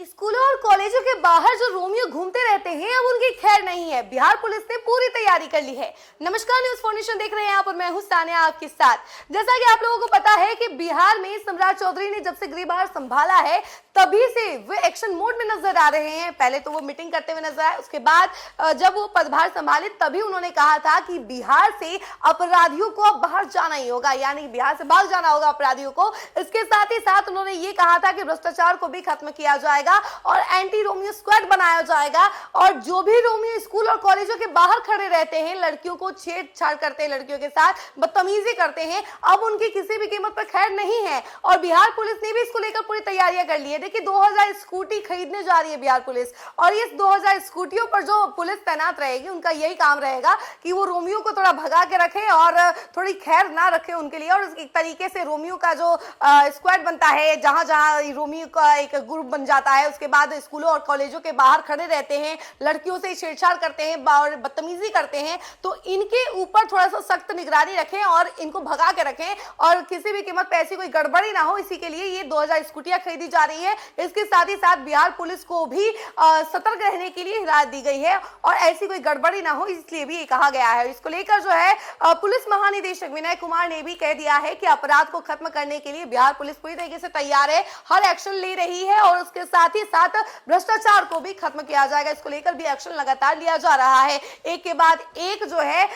स्कूलों और कॉलेजों के बाहर जो रोमियो घूमते रहते हैं अब उनकी खैर नहीं है। बिहार पुलिस ने पूरी तैयारी कर ली है। नमस्कार, न्यूज फाउंडेशन देख रहे हैं आप और मैं हूं सानिया आपके साथ। जैसा कि आप लोगों को पता है कि बिहार में सम्राट चौधरी ने जब से गृहभार संभाला है तभी से वे एक्शन मोड में नजर आ रहे हैं। पहले तो वो मीटिंग करते हुए नजर आए, उसके बाद जब वो पदभार संभाले तभी उन्होंने कहा था कि बिहार से अपराधियों को अब बाहर जाना ही होगा, यानी बिहार से भाग जाना होगा अपराधियों को। इसके साथ ही साथ उन्होंने ये कहा था कि भ्रष्टाचार को भी खत्म किया जाएगा और एंटी रोमियो स्क्वाड बनाया जाएगा और जो भी रोमियो स्कूल और कॉलेजों के बाहर खड़े रहते हैं, लड़कियों को छेड़छाड़ करते हैं, लड़कियों के साथ बदतमीजी करते हैं, अब उनकी किसी भी कीमत पर खैर नहीं है। और बिहार पुलिस ने भी इसको लेकर पूरी तैयारियां कर ली है। देखिए 2000 स्कूटी खरीदने जा रही है बिहार पुलिस और इस 2000 स्कूटियों पर जो पुलिस तैनात रहेगी उनका यही काम रहेगा कि वो रोमियो को थोड़ा भगा के रखे और थोड़ी खैर ना रखे उनके लिए। और एक तरीके से रोमियो का जो स्क्वाड बनता है, जहां जहां रोमियो का एक ग्रुप बन जाता है, उसके बाद स्कूलों और कॉलेजों के बाहर खड़े रहते हैं, लड़कियों से छेड़छाड़ करते हैं और बदतमीजी करते हैं, तो इनके ऊपर थोड़ा सा सख्त निगरानी रखें और इनको भगा के रखें और किसी भी कीमत पे ऐसी कोई गड़बड़ी ना हो। इसी के लिए ये 2000 स्कूटियां खरीदी जा रही है। इसके साथ ही साथ बिहार पुलिस को भी सतर्क रहने के लिए हिदायत दी गई है और ऐसी कोई गड़बड़ी ना हो इसलिए भी ये कहा गया है। इसको लेकर जो है पुलिस महानिदेशक विनय कुमार ने भी कह दिया है कि अपराध को खत्म करने के लिए बिहार पुलिस पूरी तरीके से तैयार है, हर एक्शन ले रही है और उसके साथ ही साथ भ्रष्टाचार को भी खत्म किया जाएगा। इसको लेकर भी एक्शन लगातार लिया जा रहा है। एक के बाद एक जो है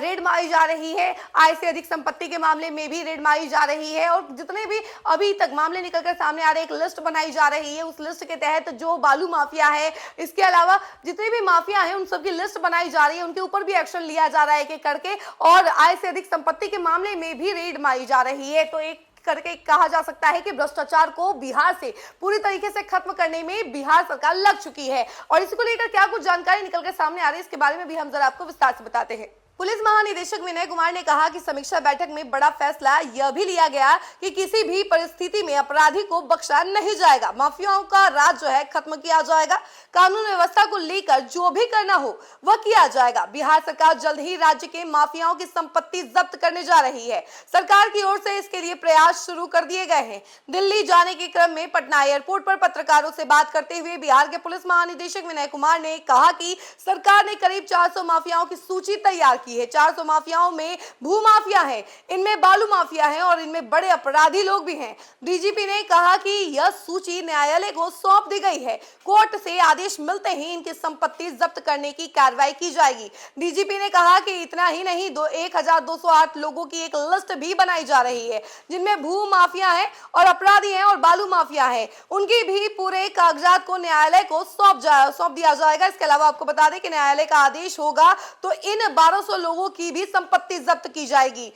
रेड मारी जा रही है। आय से अधिक संपत्ति के मामले में भी रेड मारी जा रही है और जितने भी अभी तक मामले निकलकर सामने आ रहे, एक लिस्ट बनाई जा रही है। उस लिस्ट के तहत जो बालू माफिया है, इसके अलावा जितने भी माफिया हैं उन सबकी लिस्ट बनाई जा रही है, उनके ऊपर भी एक्शन लिया जा रहा है एक एक करके और आय से अधिक संपत्ति के मामले में भी रेड मारी जा रही है। तो एक करके कहा जा सकता है कि भ्रष्टाचार को बिहार से पूरी तरीके से खत्म करने में बिहार सरकार लग चुकी है। और इसको लेकर क्या कुछ जानकारी निकलकर सामने आ रही है, इसके बारे में भी हम जरा आपको विस्तार से बताते हैं। पुलिस महानिदेशक विनय कुमार ने कहा कि समीक्षा बैठक में बड़ा फैसला यह भी लिया गया कि किसी भी परिस्थिति में अपराधी को बख्शा नहीं जाएगा, माफियाओं का राज जो है खत्म किया जाएगा, कानून व्यवस्था को लेकर जो भी करना हो वह किया जाएगा। बिहार सरकार जल्द ही राज्य के माफियाओं की संपत्ति जब्त करने जा रही है। सरकार की ओर से इसके लिए प्रयास शुरू कर दिए गए हैं। दिल्ली जाने के क्रम में पटना एयरपोर्ट पर पत्रकारों से बात करते हुए बिहार के पुलिस महानिदेशक विनय कुमार ने कहा कि सरकार ने करीब 400 माफियाओं की सूची तैयार की है। 400 माफियाओं में भू माफिया है, इनमें बालू माफिया है और इनमें बड़े अपराधी लोग भी हैं। डीजीपी ने कहा कि यह सूची न्यायालय को सौंप दी गई है। कोर्ट से आदेश मिलते ही इनकी संपत्ति जब्त करने की कार्रवाई की जाएगी। डीजीपी ने कहा कि इतना ही नहीं, 1208 लोगों की एक लिस्ट भी बनाई जा रही है जिनमें भू माफिया है और अपराधी हैं और बालू माफिया है। उनकी भी पूरे कागजात को न्यायालय को सौंप दिया जाएगा। इसके अलावा आपको बता दें कि न्यायालय का आदेश होगा तो इन 1200 लोगों की भी संपत्ति जब्त की जाएगी।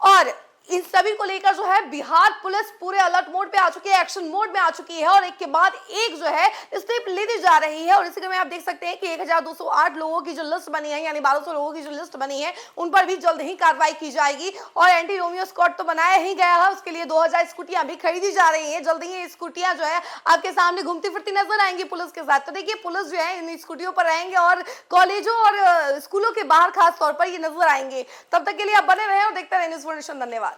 और इन सभी को लेकर जो है बिहार पुलिस पूरे अलर्ट मोड पे आ चुकी है, एक्शन मोड में आ चुकी है और एक के बाद एक जो है स्टेप लेती जा रही है। और इसी में आप देख सकते हैं कि 1208 लोगों की जो लिस्ट बनी है, यानी 1200 लोगों की जो लिस्ट बनी है, उन पर भी जल्द ही कार्रवाई की जाएगी। और एंटी रोमियो स्क्वाड तो बनाया ही गया है, उसके लिए 2000 स्कूटियां भी खरीदी जा रही है। जल्द ही ये स्कूटियां जो है आपके सामने घूमती फिरती नजर आएंगी पुलिस के साथ। तो देखिए पुलिस जो है इन स्कूटियों पर रहेंगे और कॉलेजों और स्कूलों के बाहर खास तौर पर ये नजर आएंगे। तब तक के लिए आप बने रहे और देखते रहे न्यूज फाउंडेशन। धन्यवाद।